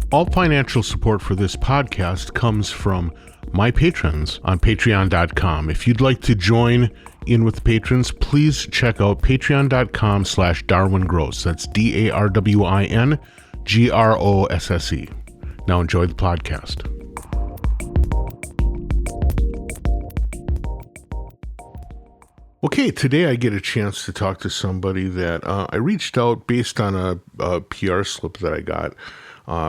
All financial support for this podcast comes from my patrons on patreon.com. If you'd like to join in with the patrons, please check out patreon.com/DarwinGrosse. That's DarwinGrosse. Now enjoy the podcast. Okay, today I get a chance to talk to somebody that I reached out based on a PR slip that I got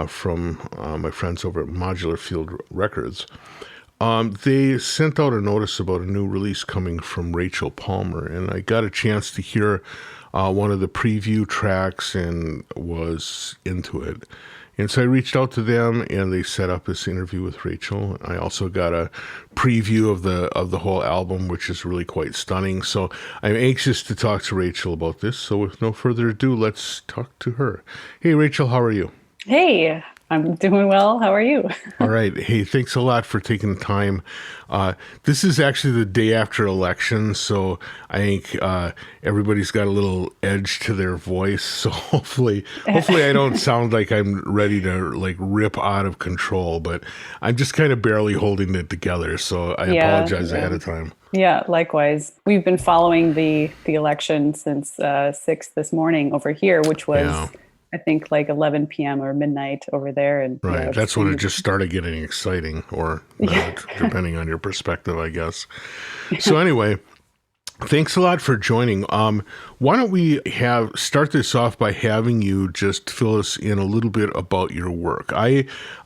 from my friends over at Modularfields Records. They sent out a notice about a new release coming from Rachel Palmer, and I got a chance to hear one of the preview tracks and was into it. And so I reached out to them, and they set up this interview with Rachel. I also got a preview of the whole album, which is really quite stunning. So I'm anxious to talk to Rachel about this. So with no further ado, let's talk to her. Hey, Rachel, how are you? Hey, I'm doing well. How are you? All right. Hey, thanks a lot for taking the time. This is actually the day after election, so I think everybody's got a little edge to their voice. So hopefully I don't sound like I'm ready to like rip out of control, but I'm just kind of barely holding it together. So I apologize ahead of time. Yeah, likewise. We've been following the election since 6 this morning over here, which was... I think like 11 p.m. or midnight over there. And right. That's when it just started getting exciting, or not, depending on your perspective, I guess. So anyway, thanks a lot for joining. Why don't we start this off by having you just fill us in a little bit about your work. I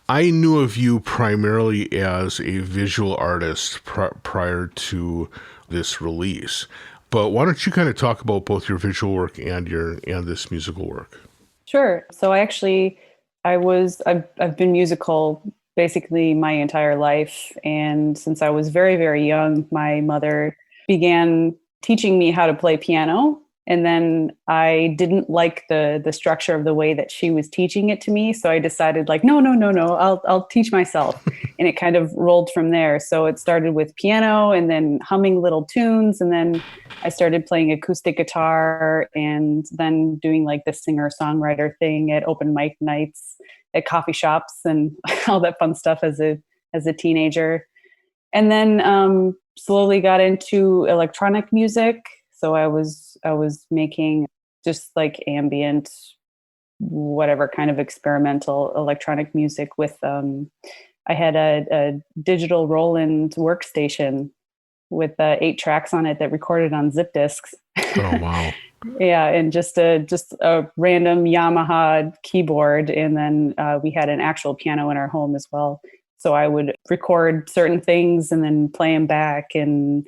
knew of you primarily as a visual artist prior to this release, but why don't you kind of talk about both your visual work and this musical work? Sure. So I've been musical basically my entire life. And since I was very, very young, my mother began teaching me how to play piano. And then I didn't like the structure of the way that she was teaching it to me. So I decided like, no, I'll teach myself. And it kind of rolled from there. So it started with piano and then humming little tunes. And then I started playing acoustic guitar and then doing like the singer-songwriter thing at open mic nights at coffee shops and all that fun stuff as a teenager. And then slowly got into electronic music. So I was making just like ambient, whatever kind of experimental electronic music with, I had a digital Roland workstation with 8 tracks on it that recorded on zip disks. Oh, wow. Yeah. And just a random Yamaha keyboard. And then we had an actual piano in our home as well. So I would record certain things and then play them back and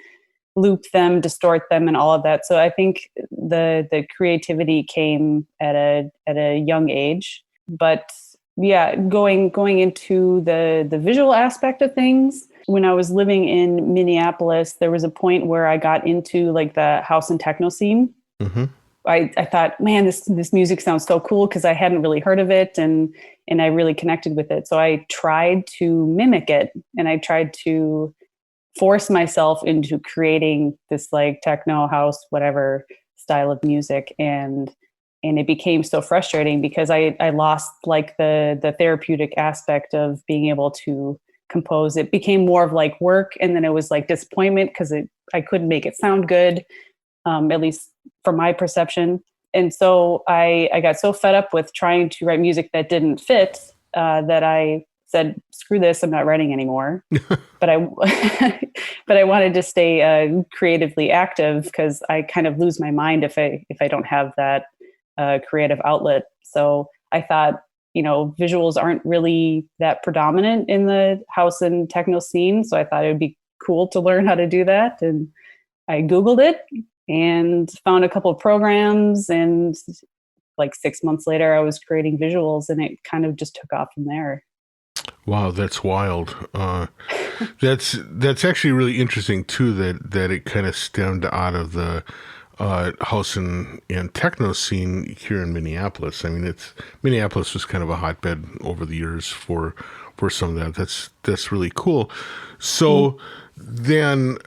loop them, distort them, and all of that. So I think the creativity came at a young age. But yeah, going into the visual aspect of things, when I was living in Minneapolis, there was a point where I got into like the house and techno scene. Mm-hmm. I thought, man, this music sounds so cool because I hadn't really heard of it and I really connected with it. So I tried to mimic it, and I tried to force myself into creating this like techno house, whatever style of music. And it became so frustrating because I lost like the therapeutic aspect of being able to compose. It became more of like work. And then it was like disappointment because I couldn't make it sound good, at least from my perception. And so I got so fed up with trying to write music that didn't fit that I said, screw this, I'm not writing anymore. But I wanted to stay creatively active because I kind of lose my mind if I don't have that creative outlet. So I thought, visuals aren't really that predominant in the house and techno scene. So I thought it would be cool to learn how to do that. And I Googled it and found a couple of programs, and like 6 months later I was creating visuals, and it kind of just took off from there. Wow, that's wild. That's actually really interesting too. That it kind of stemmed out of the house and techno scene here in Minneapolis. I mean, Minneapolis was kind of a hotbed over the years for some of that. That's really cool. So then,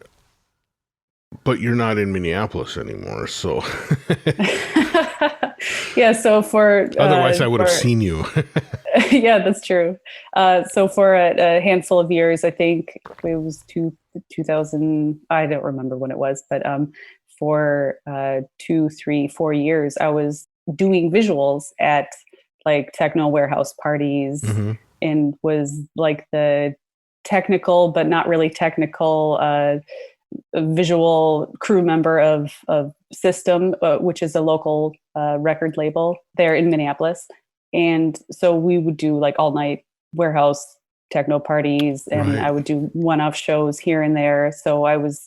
but you're not in Minneapolis anymore, so. Yeah. So for otherwise, I would have seen you. Yeah, that's true. So for a handful of years, I think it was 2000, I don't remember when it was, but for 2, 3, 4 years, I was doing visuals at like techno warehouse parties Hmm. and was like the technical, but not really technical visual crew member of System, which is a local record label there in Minneapolis. And so we would do like all night warehouse techno parties, and Right. I would do one-off shows here and there. So I was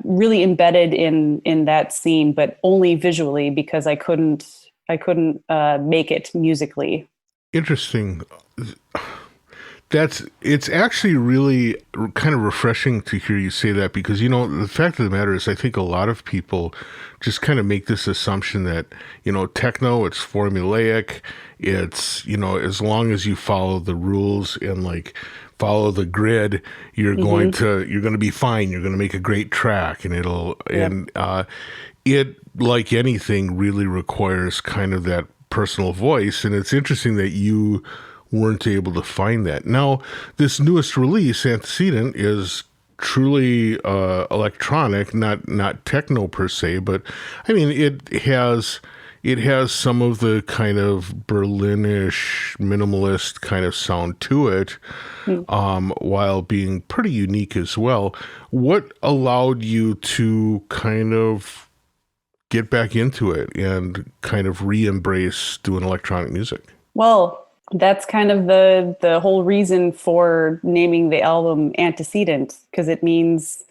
really embedded in that scene, but only visually because I couldn't make it musically. Interesting. It's actually really kind of refreshing to hear you say that, because the fact of the matter is I think a lot of people just kind of make this assumption that techno, it's formulaic, it's as long as you follow the rules and like follow the grid, Hmm. you're going to be fine, you're going to make a great track, and it'll Yep. and it, like anything, really requires kind of that personal voice. And it's interesting that you weren't able to find that. Now, this newest release, Antecedent, is truly electronic, not techno per se, but I mean it has some of the kind of Berlinish minimalist kind of sound to it, while being pretty unique as well. What allowed you to kind of get back into it and kind of re-embrace doing electronic music? Well, that's kind of the whole reason for naming the album Antecedent, because it means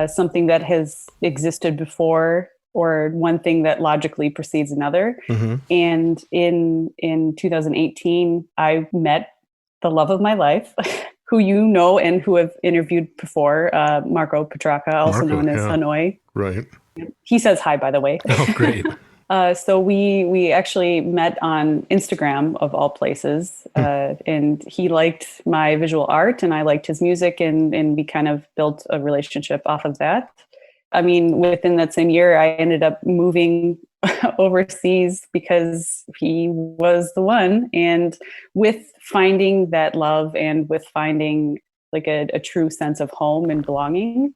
something that has existed before, or one thing that logically precedes another. Hmm. And in 2018, I met the love of my life, who you know and who have interviewed before, Marco Petracca, also Marco, known as yeah, Hanoi. right. He says hi, by the way. Oh, great. So we actually met on Instagram of all places, Hmm. and he liked my visual art, and I liked his music, and we kind of built a relationship off of that. I mean, within that same year, I ended up moving overseas because he was the one, and with finding that love and with finding like a true sense of home and belonging,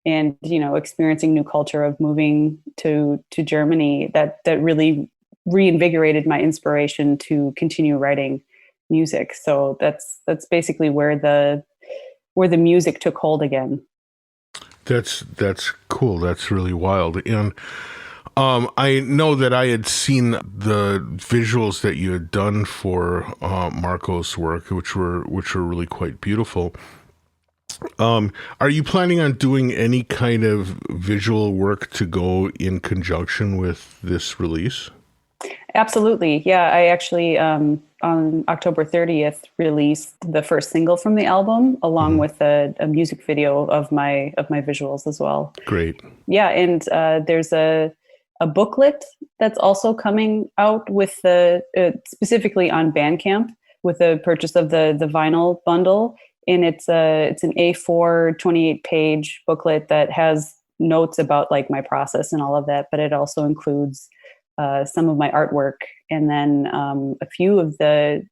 and experiencing new culture of moving to Germany, that really reinvigorated my inspiration to continue writing music. So that's basically where the music took hold again. That's cool. That's really wild. And I know that I had seen the visuals that you had done for Marco's work, which were really quite beautiful. Are you planning on doing any kind of visual work to go in conjunction with this release? Absolutely. Yeah, I actually on October 30th released the first single from the album, along Hmm. with a music video of my visuals as well. Great. Yeah, and there's a booklet that's also coming out with the specifically on Bandcamp with the purchase of the vinyl bundle, and it's an A4 28-page booklet that has notes about like my process and all of that, but it also includes some of my artwork, and then a few of the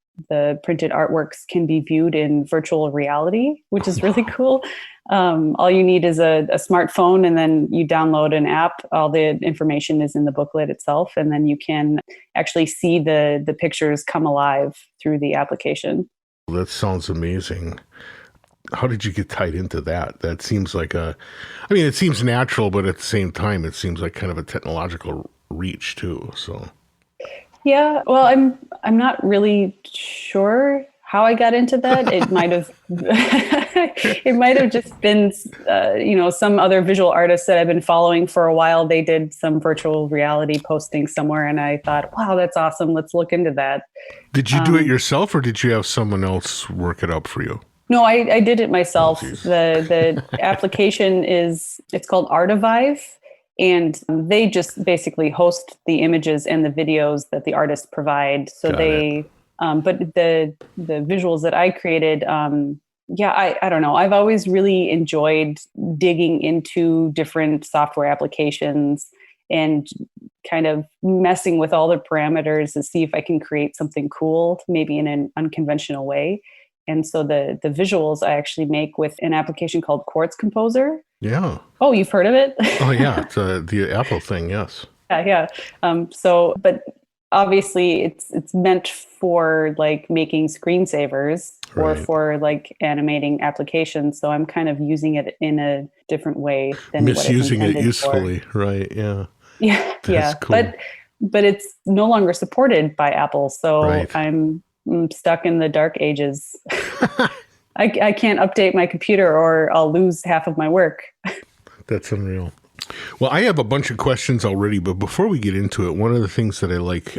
printed artworks can be viewed in virtual reality, which is really Wow. cool. All you need is a smartphone, and then you download an app. All the information is in the booklet itself, and then you can actually see the pictures come alive through the application. That sounds amazing. How did you get tied into that? That seems like I mean, it seems natural, but at the same time, it seems like kind of a technological reach too. So, Yeah, well, I'm not really sure how I got into that. It might have it might have just been some other visual artists that I've been following for a while. They did some virtual reality posting somewhere, and I thought, wow, that's awesome. Let's look into that. did you do it Um, yourself, or did you have someone else work it up for you? no, I did it Oh, myself. geez. The application it's called Artivive, and they just basically host the images and the videos that the artists provide. So Got it. but the visuals that I created, yeah, I don't know. I've always really enjoyed digging into different software applications and kind of messing with all the parameters to see if I can create something cool, maybe in an unconventional way. And so the visuals I actually make with an application called Quartz Composer. Yeah. Oh, you've heard of it? Oh, yeah. It's the Apple thing. Yes. Yeah. But obviously it's meant for like making screensavers or Right. for like animating applications. So I'm kind of using it in a different way than what it's Misusing it intended for. usefully. Right. Yeah. Yeah, That's yeah. cool. But it's no longer supported by Apple. So Right. I'm stuck in the dark ages. I can't update my computer or I'll lose half of my work. That's unreal. Well, I have a bunch of questions already, but before we get into it, one of the things that I like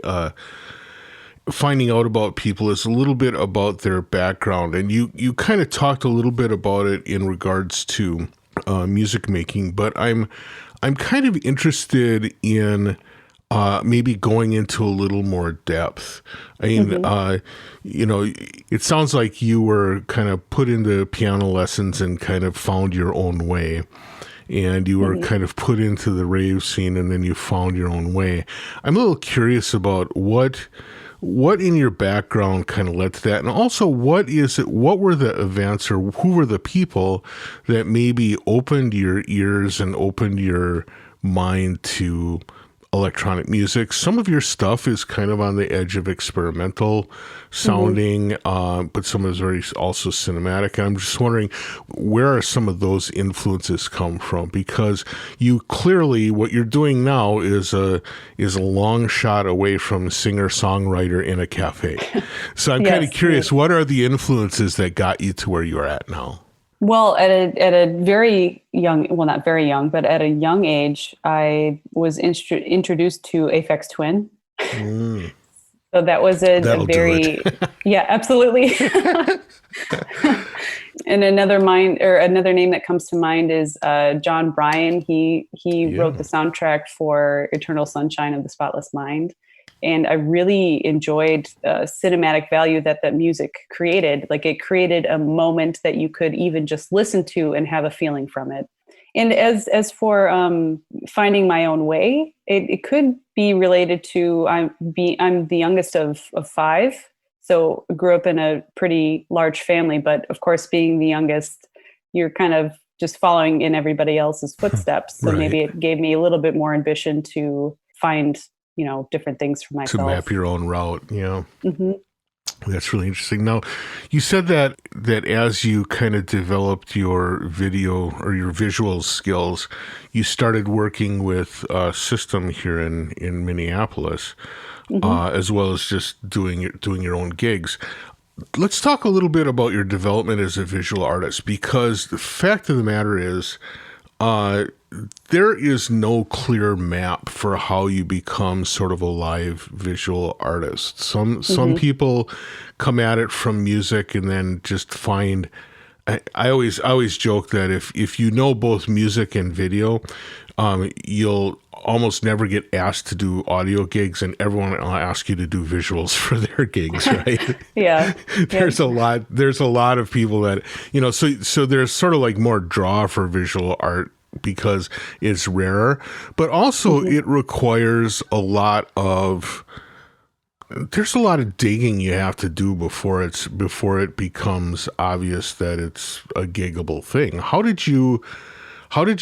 finding out about people is a little bit about their background. And you kind of talked a little bit about it in regards to music making, but I'm kind of interested in maybe going into a little more depth. I mean, it sounds like you were kind of put into piano lessons and kind of found your own way. And you were kind of put into the rave scene and then you found your own way. I'm a little curious about what in your background kind of led to that? And also, what were the events or who were the people that maybe opened your ears and opened your mind to electronic music? Some of your stuff is kind of on the edge of experimental sounding, but some is very also cinematic. And I'm just wondering, where are some of those influences come from? Because you clearly, what you're doing now is a long shot away from singer-songwriter in a cafe. So I'm kind of curious, what are the influences that got you to where you're at now? Well, at a very young, well, not very young, but at a young age, I was introduced to Aphex Twin. So that was a very, yeah, absolutely. And another name that comes to mind is John Bryan. He wrote the soundtrack for Eternal Sunshine of the Spotless Mind. And I really enjoyed cinematic value that music created. Like it created a moment that you could even just listen to and have a feeling from it. And as for finding my own way, it could be related to I'm the youngest of five, so I grew up in a pretty large family. But of course, being the youngest, you're kind of just following in everybody else's footsteps. So maybe it gave me a little bit more ambition to find different things for myself. To map your own route, That's really interesting. Now, you said that as you kind of developed your video or your visual skills, you started working with a system here in Minneapolis, as well as just doing your own gigs. Let's talk a little bit about your development as a visual artist, because the fact of the matter is, there is no clear map for how you become sort of a live visual artist. Some people come at it from music and then just find. I always joke that if you know both music and video, you'll almost never get asked to do audio gigs, and everyone will ask you to do visuals for their gigs, right? Yeah. There's a lot of people that, so there's sort of like more draw for visual art because it's rarer, but also it requires there's a lot of digging you have to do before it becomes obvious that it's a giggable thing. How did you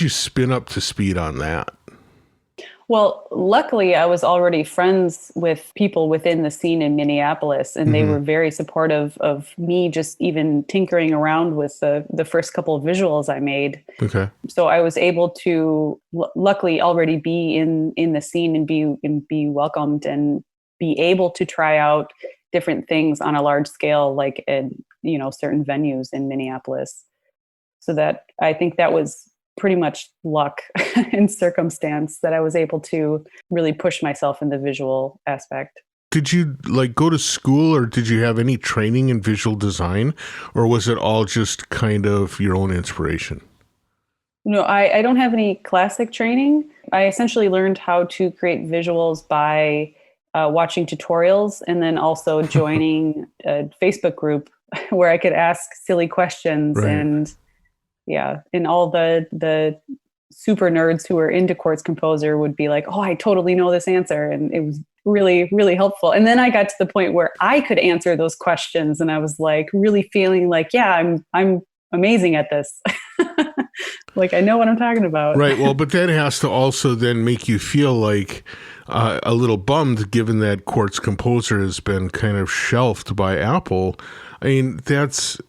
spin up to speed on that? Well, luckily, I was already friends with people within the scene in Minneapolis, and they were very supportive of me just even tinkering around with the first couple of visuals I made. Okay. So I was able to luckily already be in the scene and be welcomed and be able to try out different things on a large scale, like in certain venues in Minneapolis. So that I think that was pretty much luck and circumstance that I was able to really push myself in the visual aspect. Did you go to school, or did you have any training in visual design, or was it all just kind of your own inspiration? No, I don't have any classic training. I essentially learned how to create visuals by watching tutorials and then also joining a Facebook group where I could ask silly questions and all the super nerds who are into Quartz Composer would be like, oh, I totally know this answer. And it was really, really helpful. And then I got to the point where I could answer those questions. And I was like really feeling like, yeah, I'm amazing at this. Like, I know what I'm talking about. Right. Well, but that has to also then make you feel like a little bummed, given that Quartz Composer has been kind of shelved by Apple. I mean, that's,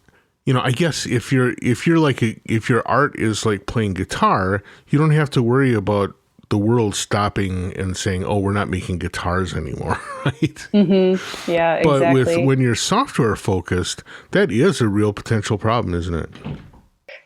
I guess if your art is like playing guitar, you don't have to worry about the world stopping and saying, "Oh, we're not making guitars anymore," right? Mm-hmm. Yeah, exactly. But when you're software focused, that is a real potential problem, isn't it?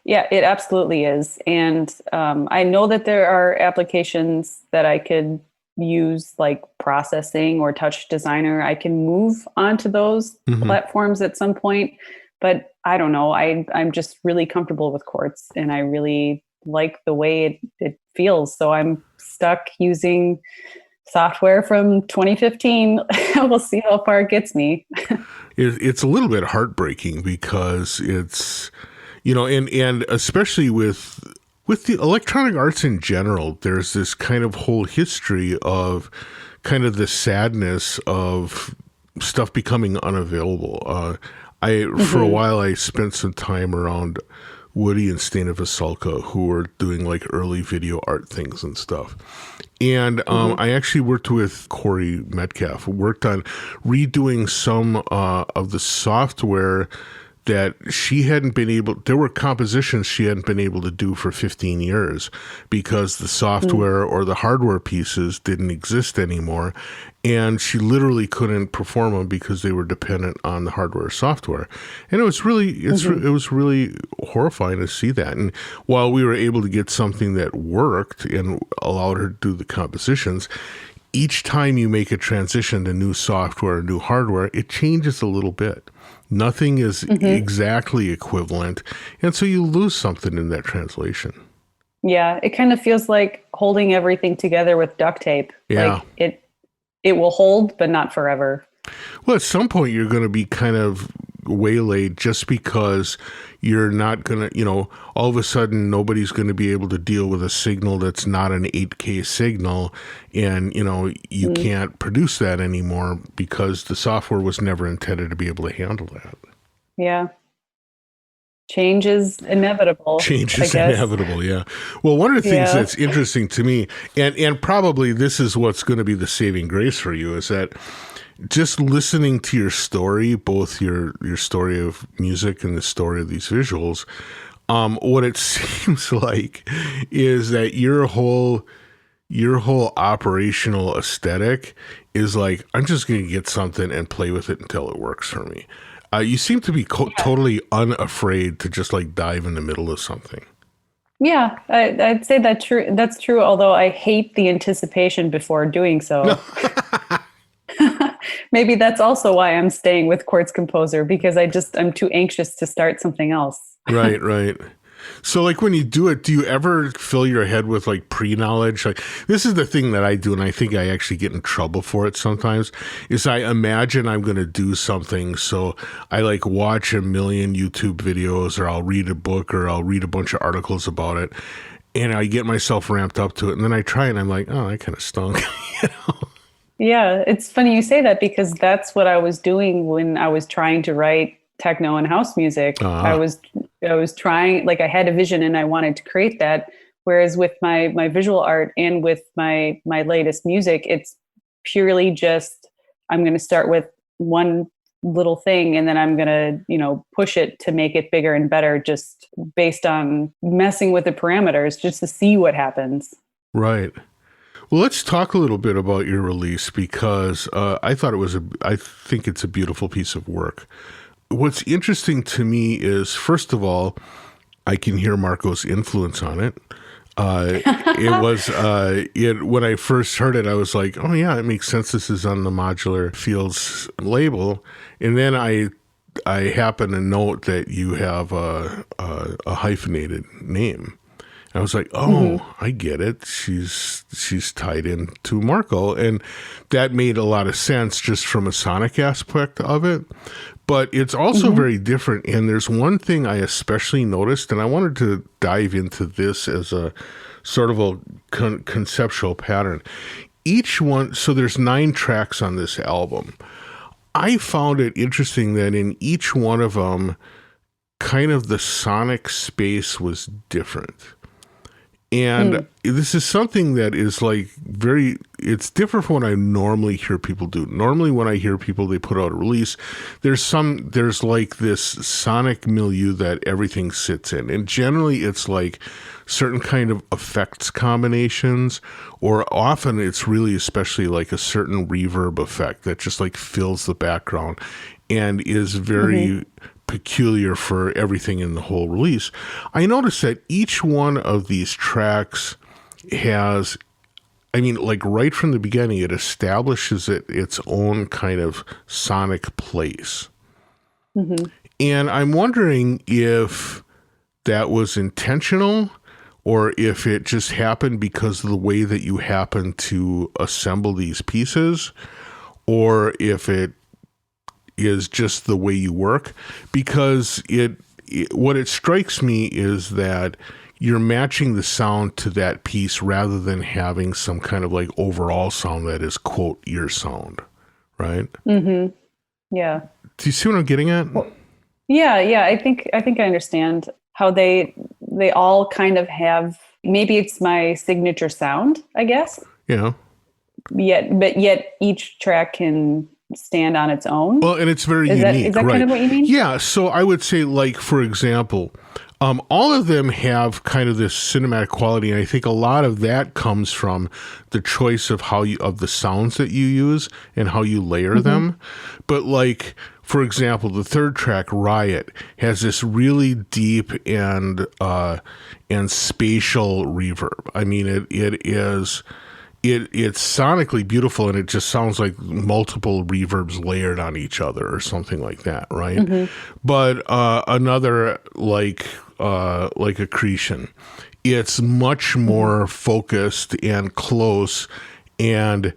Yeah, it absolutely is. And I know that there are applications that I could use, like processing or touch designer. I can move onto those platforms at some point, but I don't know. I'm just really comfortable with Quartz, and I really like the way it feels. So I'm stuck using software from 2015. We'll see how far it gets me. It's a little bit heartbreaking because it's, and especially with the electronic arts in general, there's this kind of whole history of kind of the sadness of stuff becoming unavailable. For a while, I spent some time around Woody and Stana Veselka, who were doing like early video art things and stuff. And I actually worked with Corey Metcalf, who worked on redoing some of the software that she hadn't been able, there were compositions she hadn't been able to do for 15 years because the software or the hardware pieces didn't exist anymore. And she literally couldn't perform them because they were dependent on the hardware or software. And it was really, it was really horrifying to see that. And while we were able to get something that worked and allowed her to do the compositions, each time you make a transition to new software or new hardware, it changes a little bit. Nothing is exactly equivalent. And so you lose something in that translation. Yeah, it kind of feels like holding everything together with duct tape. Yeah. Like it will hold, but not forever. Well, at some point you're going to be kind of waylaid just because you're not going to, all of a sudden nobody's going to be able to deal with a signal that's not an 8K signal. And, you can't produce that anymore because the software was never intended to be able to handle that. Yeah. Change is inevitable. Change is inevitable, yeah. Well, one of the things that's interesting to me, and probably this is what's going to be the saving grace for you, is that just listening to your story, both your story of music and the story of these visuals, what it seems like is that your whole operational aesthetic is like, I'm just going to get something and play with it until it works for me. You seem to be totally unafraid to just like dive in the middle of something. Yeah, I'd say that's true. Although I hate the anticipation before doing so. Maybe that's also why I'm staying with Quartz Composer, because I'm too anxious to start something else. Right. So like when you do it, do you ever fill your head with like pre-knowledge? Like this is the thing that I do, and I think I actually get in trouble for it sometimes, is I imagine I'm going to do something. So I like watch a million YouTube videos, or I'll read a book, or I'll read a bunch of articles about it. And I get myself ramped up to it. And then I try and I'm like, oh, that kind of stunk. Yeah, it's funny you say that, because that's what I was doing when I was trying to write techno and house music. I was trying, like I had a vision and I wanted to create that. Whereas with my visual art and with my latest music, it's purely just, I'm going to start with one little thing and then I'm going to, push it to make it bigger and better, just based on messing with the parameters, just to see what happens. Right. Well, let's talk a little bit about your release, because I think it's a beautiful piece of work. What's interesting to me is, first of all, I can hear Marco's influence on it. When I first heard it, I was like, oh yeah, it makes sense. This is on the Modularfields label. And then I happen to note that you have a hyphenated name. I was like, oh, I get it. She's tied into Marco. And that made a lot of sense just from a sonic aspect of it. But it's also very different. And there's one thing I especially noticed, and I wanted to dive into this as a sort of a conceptual pattern. Each one, so there's 9 tracks on this album. I found it interesting that in each one of them, kind of the sonic space was different. And this is something that is like it's different from what I normally hear people do. Normally when I hear people, they put out a release, there's like this sonic milieu that everything sits in. And generally it's like certain kind of effects combinations, or often it's really especially like a certain reverb effect that just like fills the background and is very peculiar for everything in the whole release. I noticed that each one of these tracks has, I mean, like right from the beginning, it establishes its own kind of sonic place. And I'm wondering if that was intentional or if it just happened because of the way that you happen to assemble these pieces, or if it is just the way you work, because what it strikes me is that you're matching the sound to that piece rather than having some kind of like overall sound that is, quote, your sound, right? Yeah. Do you see what I'm getting at? Well, yeah. I think I understand how they all kind of have, maybe it's my signature sound, I guess. Yeah. Yet each track can stand on its own. Well, and it's very unique. Is that right? kind of what you mean? Yeah. So I would say, like, for example, all of them have kind of this cinematic quality, and I think a lot of that comes from the choice of of the sounds that you use and how you layer them. But like, for example, the third track, Riot, has this really deep and spatial reverb. I mean, it's sonically beautiful, and it just sounds like multiple reverbs layered on each other or something like that, right? But another like Accretion, it's much more focused and close, and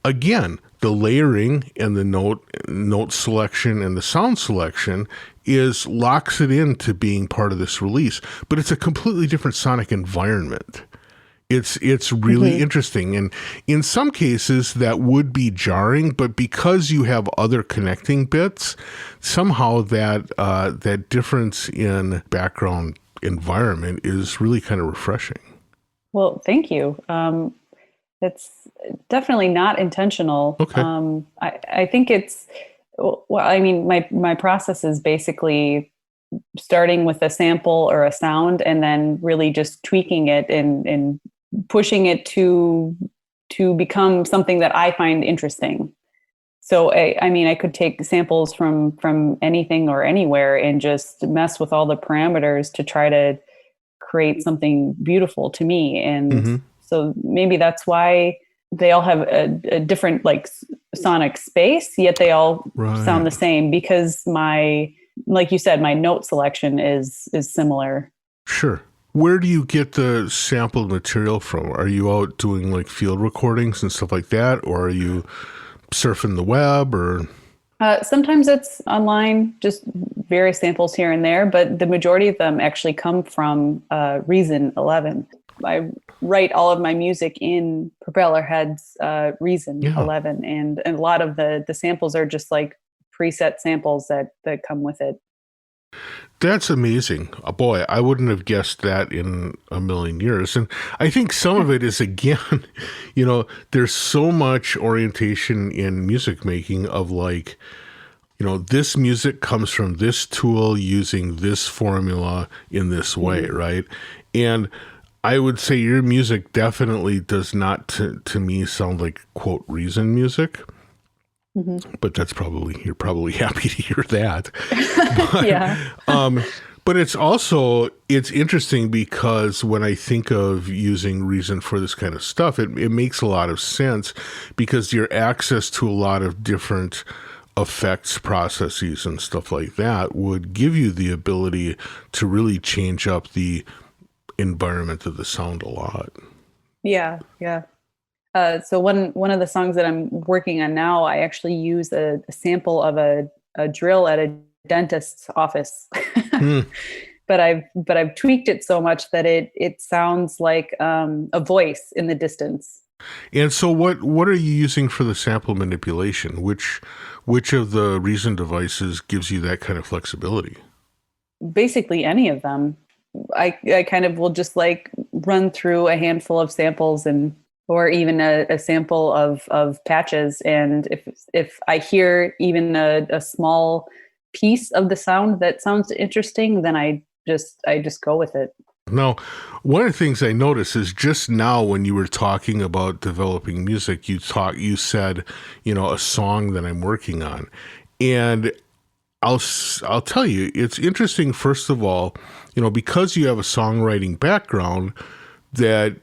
again, the layering and the note selection and the sound selection locks it into being part of this release, but it's a completely different sonic environment. It's really interesting, and in some cases that would be jarring, but because you have other connecting bits, somehow that difference in background environment is really kind of refreshing. Well, thank you. It's definitely not intentional. Okay. I think it's, well, I mean, my process is basically starting with a sample or a sound and then really just tweaking it and pushing it to become something that I find interesting. So I mean, I could take samples from anything or anywhere and just mess with all the parameters to try to create something beautiful to me. And so maybe that's why they all have a different like sonic space, yet they all sound the same, because like you said, my note selection is similar. Sure. Where do you get the sampled material from? Are you out doing like field recordings and stuff like that? Or are you surfing the web, or? Sometimes it's online, just various samples here and there, but the majority of them actually come from Reason 11. I write all of my music in Propellerhead's Reason 11, and a lot of the samples are just like preset samples that come with it. That's amazing. Boy, I wouldn't have guessed that in a million years. And I think some of it is, again, there's so much orientation in music making of like, this music comes from this tool using this formula in this way, right? And I would say your music definitely does not, to me, sound like, quote, Reason music. But you're probably happy to hear that. But, yeah. But it's interesting because when I think of using Reason for this kind of stuff, it makes a lot of sense, because your access to a lot of different effects processes and stuff like that would give you the ability to really change up the environment of the sound a lot. Yeah. So one of the songs that I'm working on now, I actually use a sample of a drill at a dentist's office. but I've tweaked it so much that it sounds like a voice in the distance. And so what are you using for the sample manipulation? Which of the Reason devices gives you that kind of flexibility? Basically, any of them. I kind of will just like run through a handful of samples and or even a sample of patches, and if I hear even a small piece of the sound that sounds interesting, then I just go with it. Now, one of the things I noticed is just now when you were talking about developing music, you said, a song that I'm working on. And I'll tell you, it's interesting, first of all, because you have a songwriting background, that,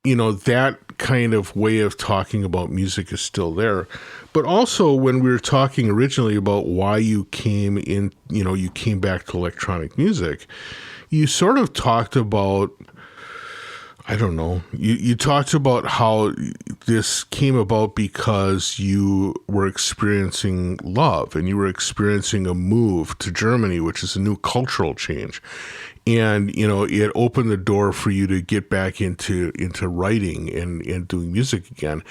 that kind of way of talking about music is still there. But also when we were talking originally about why you came in, you came back to electronic music, you sort of talked about, I don't know, you talked about how this came about because you were experiencing love and you were experiencing a move to Germany, which is a new cultural change. And, it opened the door for you to get back into writing and doing music again.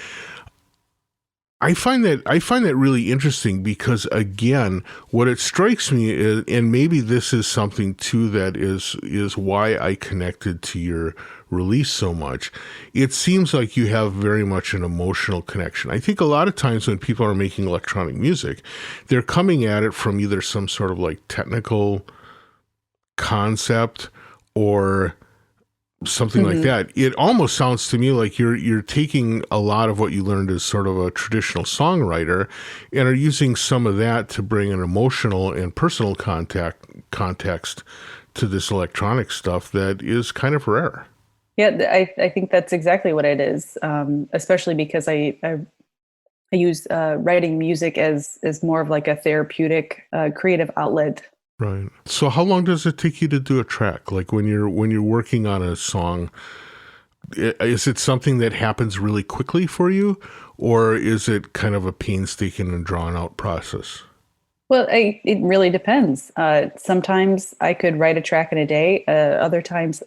I find that really interesting because, again, what it strikes me is, and maybe this is something too that is why I connected to your release so much. It seems like you have very much an emotional connection. I think a lot of times when people are making electronic music, they're coming at it from either some sort of like technical concept or something like that. It almost sounds to me like you're taking a lot of what you learned as sort of a traditional songwriter and are using some of that to bring an emotional and personal context to this electronic stuff that is kind of rare. Yeah, I think that's exactly what it is, especially because I use writing music as more of like a therapeutic creative outlet. Right. So how long does it take you to do a track? Like when you're working on a song, is it something that happens really quickly for you, or is it kind of a painstaking and drawn out process? Well, it really depends. Sometimes I could write a track in a day. Other times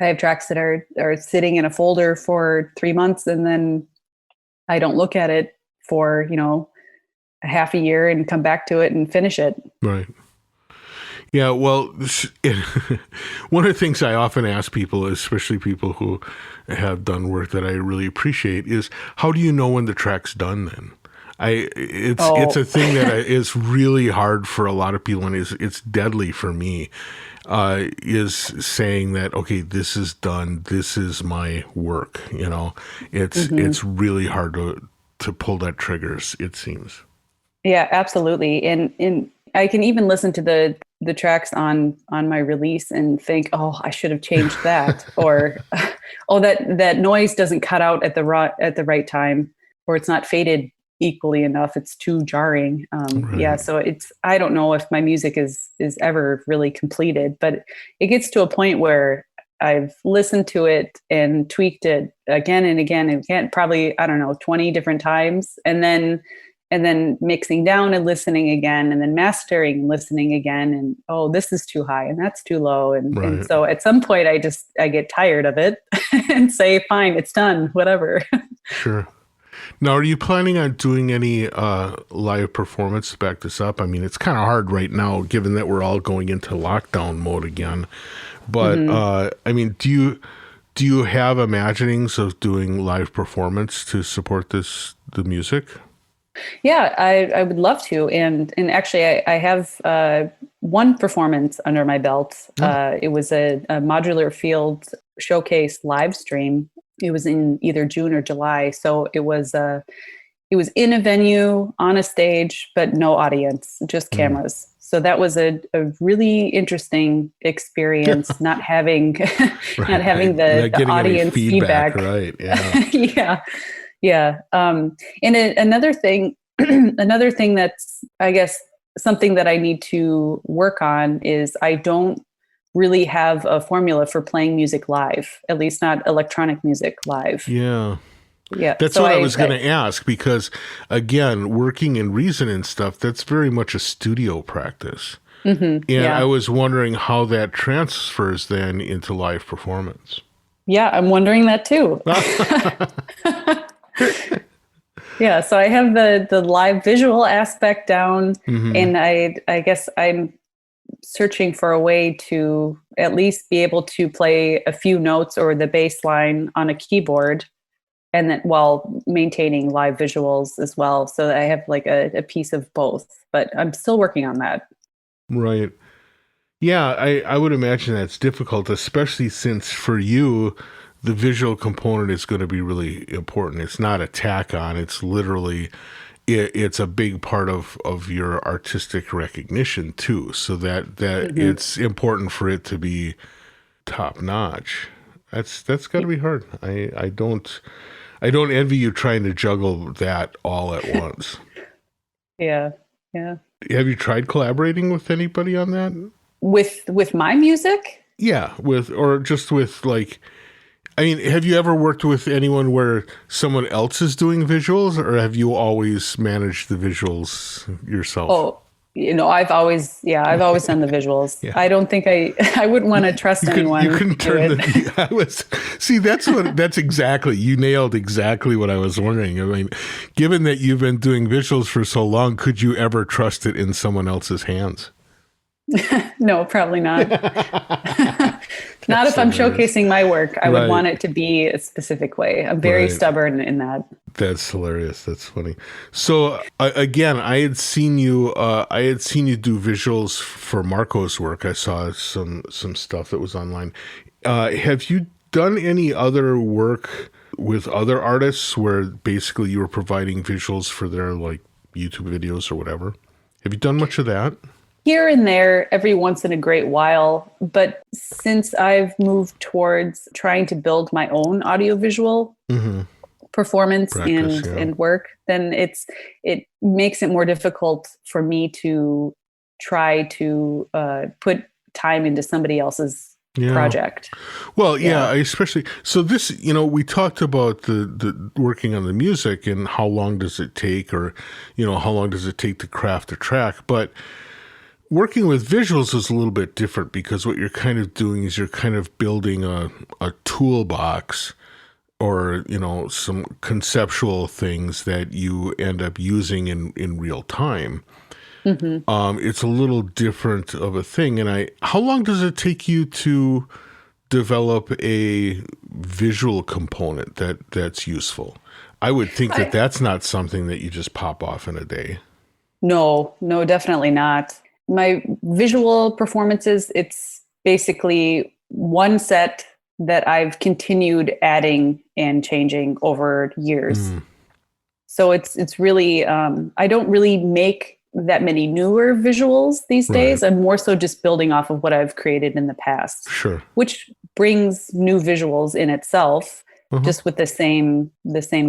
I have tracks that are sitting in a folder for 3 months, and then I don't look at it for, a half a year and come back to it and finish it. Right. Yeah, well, one of the things I often ask people, especially people who have done work that I really appreciate, is how do you know when the track's done then? It's a thing that is really hard for a lot of people, and it's deadly for me, is saying that, okay, this is done, this is my work, It's really hard to pull that triggers, it seems. Yeah, absolutely. And I can even listen to the tracks on my release and think, oh, I should have changed that, or oh, that noise doesn't cut out at the right time, or it's not faded equally enough. It's too jarring. Right. Yeah, so I don't know if my music is ever really completed, but it gets to a point where I've listened to it and tweaked it again and again and again, probably, I don't know, 20 different times, and then mixing down and listening again, and then mastering and listening again. And, oh, this is too high and that's too low. And so at some point I get tired of it and say, fine, it's done, whatever. Sure. Now, are you planning on doing any live performance to back this up? I mean, it's kind of hard right now, given that we're all going into lockdown mode again. But I mean, do you have imaginings of doing live performance to support the music? Yeah, I would love to. And actually, I have one performance under my belt. It was a Modularfields showcase live stream. It was in either June or July. So it was in a venue on a stage, but no audience, just cameras. So that was a really interesting experience, not having the audience feedback. Right. Yeah. Yeah. Yeah. And another thing, another thing that's, I guess, something that I need to work on is I don't really have a formula for playing music live, at least not electronic music live. Yeah. Yeah. That's so what I was going to ask, because again, working in Reason and stuff, that's very much a studio practice. And I Yeah. was wondering how that transfers then into live performance. Yeah, I'm wondering that too. Yeah, so I have the live visual aspect down, Hmm. and I guess I'm searching for a way to at least be able to play a few notes or the bass line on a keyboard, and then while maintaining live visuals as well, so that I have like a piece of both. But I'm still working on that. Right. Yeah, I would imagine that's difficult, especially since for you, the visual component is going to be really important. It's not a tack on, it's literally it's a big part of your artistic recognition too. So that Hmm. it's important for it to be top notch. That's got to be hard. I don't envy you trying to juggle that all at once. Yeah, yeah. Have you tried collaborating with anybody on that? With my music. Yeah, with or just with like I mean, have you ever worked with anyone where someone else is doing visuals, or have you always managed the visuals yourself? Oh, I've always done the visuals. Yeah. I don't think I wouldn't want to trust You anyone couldn't to do turn it. the I was see that's exactly you nailed exactly what I was wondering. I mean, given that you've been doing visuals for so long, could you ever trust it in someone else's hands? No, probably not. Not That's if I'm hilarious. showcasing my work. I would Right, want it to be a specific way. I'm very right. stubborn in that. That's hilarious. That's funny. So again, I had seen you do visuals for Marco's work. I saw some stuff that was online. Have you done any other work with other artists where basically you were providing visuals for their like YouTube videos or whatever? Have you done much of that? Here and there, every once in a great while. But since I've moved towards trying to build my own audiovisual Mm-hmm. performance Practice, yeah. and work, then it makes it more difficult for me to try to put time into somebody else's Yeah. project. Well, yeah, Yeah. I especially so this, we talked about the working on the music and how long does it take, or how long does it take to craft a track, but working with visuals is a little bit different because what you're kind of doing is you're kind of building a toolbox or some conceptual things that you end up using in real time. Hmm. It's a little different of a thing. And how long does it take you to develop a visual component that's useful? I would think that I that's not something that you just pop off in a day. No, no, definitely not. My visual performances, it's basically one set that I've continued adding and changing over years. Mm, So it's really I don't really make that many newer visuals these right. days. I'm more so just building off of what I've created in the past, Sure. which brings new visuals in itself, Uh-huh. just with the same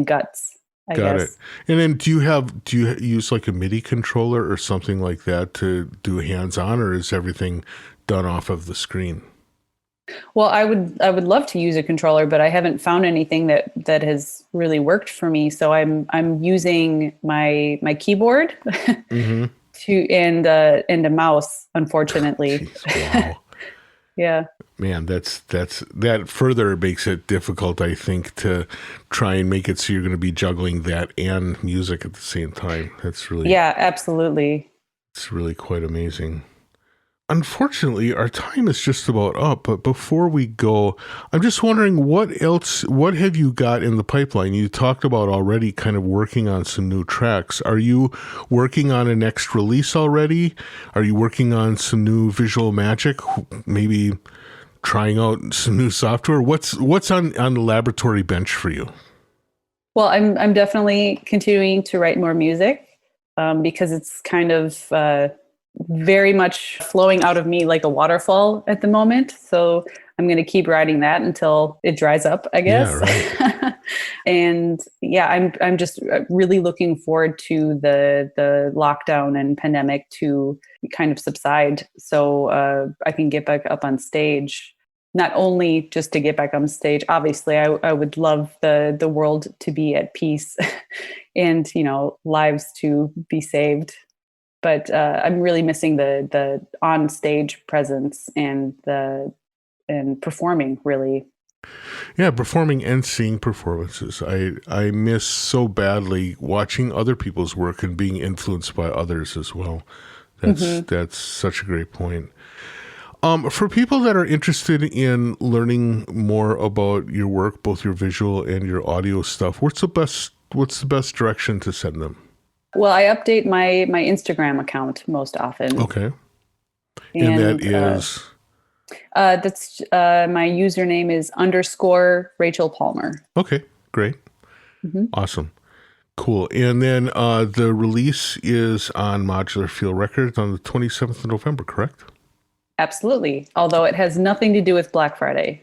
guts, I Got it. guess. And then do you use like a MIDI controller or something like that to do hands-on, or is everything done off of the screen? Well, I would love to use a controller, but I haven't found anything that has really worked for me. So I'm using my keyboard Mm-hmm. and a mouse, unfortunately. Jeez, wow. Yeah. Man, that further makes it difficult, I think, to try and make it so you're going to be juggling that and music at the same time. Yeah, absolutely. It's really quite amazing. Unfortunately, our time is just about up, but before we go, I'm just wondering what have you got in the pipeline? You talked about already kind of working on some new tracks. Are you working on a next release already? Are you working on some new visual magic? Maybe trying out some new software? What's on the laboratory bench for you? Well, I'm definitely continuing to write more music because it's kind of very much flowing out of me like a waterfall at the moment. So I'm going to keep writing that until it dries up, I Yeah, guess. right. And yeah, I'm just really looking forward to the lockdown and pandemic to kind of subside, so I can get back up on stage. Not only just to get back on stage, obviously, I would love the world to be at peace and lives to be saved. but I'm really missing the on stage presence and performing really. Yeah, performing and seeing performances. I miss so badly watching other people's work and being influenced by others as well. That's such a great point. For people that are interested in learning more about your work, both your visual and your audio stuff, what's the best direction to send them? Well, I update my Instagram account most often. Okay. And that is? That's my username is _ Rachel Palmer. Okay, great. Awesome. Cool. And then the release is on Modularfield Records on the 27th of November, correct? Absolutely. Although it has nothing to do with Black Friday.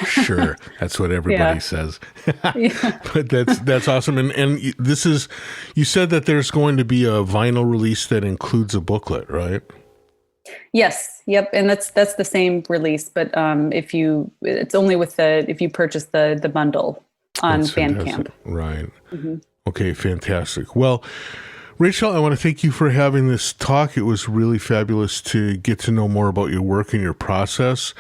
Sure. That's what everybody says. But that's awesome. And this is, you said that there's going to be a vinyl release that includes a booklet, right? Yes. Yep. And that's the same release, but it's only if you purchase the bundle on Bandcamp. Right. Okay, fantastic. Well, Rachel, I want to thank you for having this talk. It was really fabulous to get to know more about your work and your process.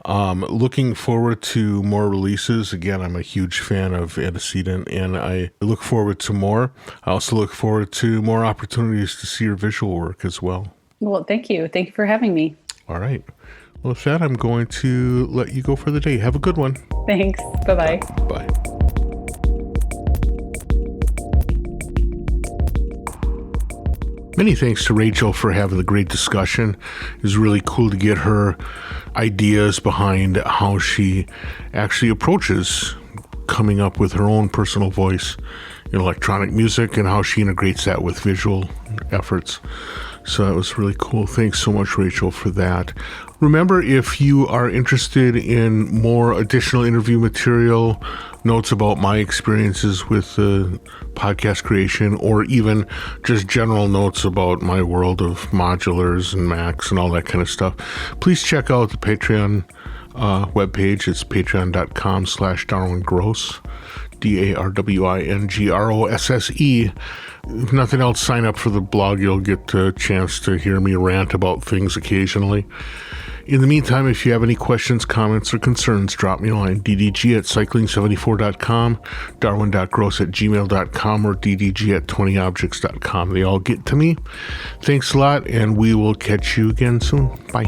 Looking forward to more releases. Again, I'm a huge fan of Antecedent, and I look forward to more. I also look forward to more opportunities to see your visual work as well. Well, thank you. Thank you for having me. All right. Well, with that, I'm going to let you go for the day. Have a good one. Thanks. Bye-bye. Bye. Many thanks to Rachel for having the great discussion. It was really cool to get her ideas behind how she actually approaches coming up with her own personal voice in electronic music and how she integrates that with visual efforts. So that was really cool. Thanks so much, Rachel, for that. Remember, if you are interested in more additional interview material, notes about my experiences with podcast creation, or even just general notes about my world of modulars and Macs and all that kind of stuff, please check out the Patreon webpage. It's patreon.com/DarwinGrosse, DarwinGrosse. If nothing else, sign up for the blog. You'll get a chance to hear me rant about things occasionally. In the meantime, if you have any questions, comments, or concerns, drop me a line. ddg@cycling74.com, darwin.gross@gmail.com, or ddg@20objects.com. They all get to me. Thanks a lot, and we will catch you again soon. Bye.